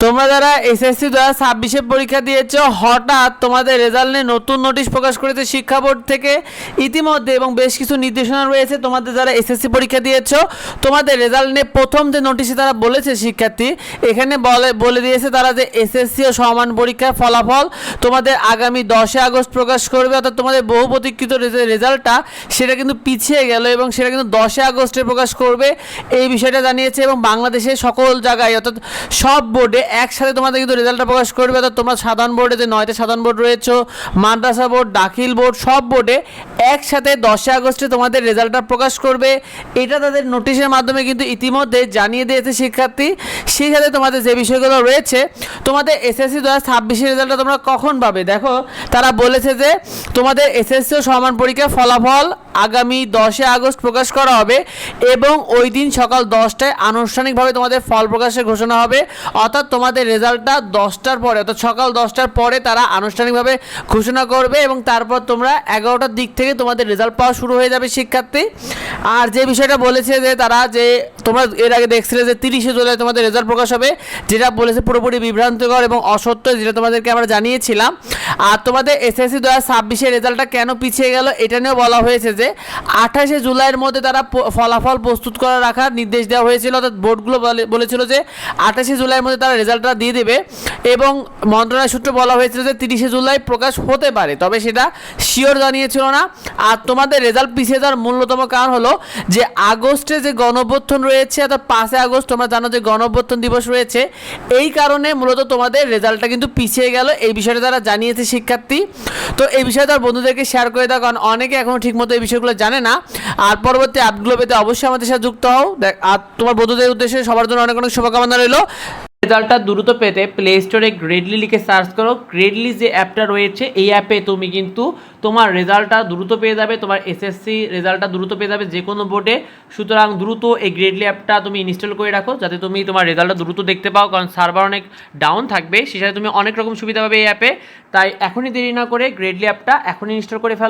তোমরা যারা এসএসসি 2026 পরীক্ষা দিয়েছো, হঠাৎ তোমাদের রেজাল্ট নিয়ে নতুন নোটিশ প্রকাশ করেছে শিক্ষা বোর্ড থেকে ইতিমধ্যে, এবং বেশ কিছু নির্দেশনা রয়েছে। তোমাদের যারা এসএসসি পরীক্ষা দিয়েছো, তোমাদের রেজাল্ট নিয়ে প্রথম যে নোটিশে তারা বলেছে শিক্ষার্থী, এখানে বলে দিয়েছে তারা যে এসএসসি ও সমান পরীক্ষার ফলাফল তোমাদের আগামী 10 আগস্ট প্রকাশ করবে। অর্থাৎ তোমাদের বহু প্রতীক্ষিত রেজাল্টটা সেটা কিন্তু পিছিয়ে গেল এবং সেটা কিন্তু 10 আগস্টে প্রকাশ করবে, এই বিষয়টা জানিয়েছে। এবং বাংলাদেশের সকল জায়গায় অর্থাৎ সব বোর্ডে একসাথে তোমাদের কিন্তু রেজাল্টটা প্রকাশ করবে। অর্থাৎ তোমরা সাধারণ বোর্ডে যে 9টা সাধারণ বোর্ড রয়েছে, মাদ্রাসা বোর্ড, দাখিল বোর্ড, সব বোর্ডে একসাথে 10 আগস্টে তোমাদের রেজাল্টটা প্রকাশ করবে। এটা তাদের নোটিশের মাধ্যমে কিন্তু ইতিমধ্যে জানিয়ে দিয়েছে শিক্ষার্থী। সেই সাথে তোমাদের যে বিষয়গুলো রয়েছে, তোমাদের এসএসসি 2026 রেজাল্টটা তোমরা কখন পাবে দেখো, তারা বলেছে যে তোমাদের এসএসসি ও সমান পরীক্ষার ফলাফল আগামী 10 আগস্ট প্রকাশ করা হবে এবং ওই দিন সকাল 10টায় আনুষ্ঠানিকভাবে তোমাদের ফল প্রকাশের ঘোষণা হবে। অর্থাৎ তোমাদের রেজাল্টটা 10টার পরে, অর্থাৎ সকাল 10টার পরে তারা আনুষ্ঠানিকভাবে ঘোষণা করবে এবং তারপর তোমরা 11টার দিক থেকে তোমাদের রেজাল্ট পাওয়া শুরু হয়ে যাবে শিক্ষার্থী। আর যে বিষয়টা বলেছে যে তারা যে তোমরা এর আগে দেখছিলে যে 30শে জুলাই তোমাদের রেজাল্ট প্রকাশ হবে, যেটা বলেছে পুরোপুরি বিভ্রান্তিকর এবং অসত্য, যেটা তোমাদেরকে আমরা জানিয়েছিলাম। আর তোমাদের এসএসসি 2026 রেজাল্টটা কেন পিছিয়ে গেল এটা নিয়েও বলা হয়েছে যে 28শে জুলাইয়ের মধ্যে তারা ফলাফল প্রস্তুত করে রাখার নির্দেশ দেওয়া হয়েছিল। অর্থাৎ বোর্ডগুলো বলেছিল যে 28শে জুলাইয়ের মধ্যে তারা রেজাল্টটা দিয়ে দেবে এবং মন্ত্রণালয় সূত্রে বলা হয়েছিল যে 30শে জুলাই প্রকাশ হতে পারে, তবে সেটা শিওর জানিয়েছিল না। আর তোমাদের রেজাল্ট পিছিয়ে যাওয়ার মূল্যতম কারণ হলো যে আগস্টে যে গণঅভ্যুত্থান রয়েছে, অর্থাৎ 5 আগস্ট তোমরা জানো যে গণঅভ্যুত্থান দিবস রয়েছে, এই কারণে মূলত তোমাদের রেজাল্টটা কিন্তু পিছিয়ে গেল, এই বিষয়টা তারা জানিয়েছে শিক্ষার্থী। তো এই বিষয়ে তার বন্ধুদেরকে শেয়ার করে দাও, কারণ অনেকে এখনও ঠিকমতো এই বিষয়গুলো জানে না। আর পরবর্তী আপডেটগুলো পেতে অবশ্যই আমাদের সাথে যুক্ত হও। আর তোমার বন্ধুদের উদ্দেশ্যে সবার জন্য অনেক অনেক শুভকামনা রইল। রেজাল্টটা দ্রুত পেতে প্লে স্টোরে গ্রেডলি লিখে সার্চ করো। গ্রেডলি যে অ্যাপটা রয়েছে, এই অ্যাপে তুমি কিন্তু তোমার রেজাল্টটা দ্রুত পেয়ে যাবে, তোমার এসএসসি রেজাল্টটা দ্রুত পেয়ে যাবে যে কোনো বোর্ডে। সুতরাং দ্রুত এই গ্রেডলি অ্যাপটা তুমি ইনস্টল করে রাখো, যাতে তুমি তোমার রেজাল্টটা দ্রুত দেখতে পাও, কারণ সার্ভার অনেক ডাউন থাকবে, সে সাথে তুমি অনেক রকম সুবিধা পাবে এই অ্যাপে। তাই এখনই দেরি না করে গ্রেডলি অ্যাপটা এখনই ইনস্টল করে ফেলো।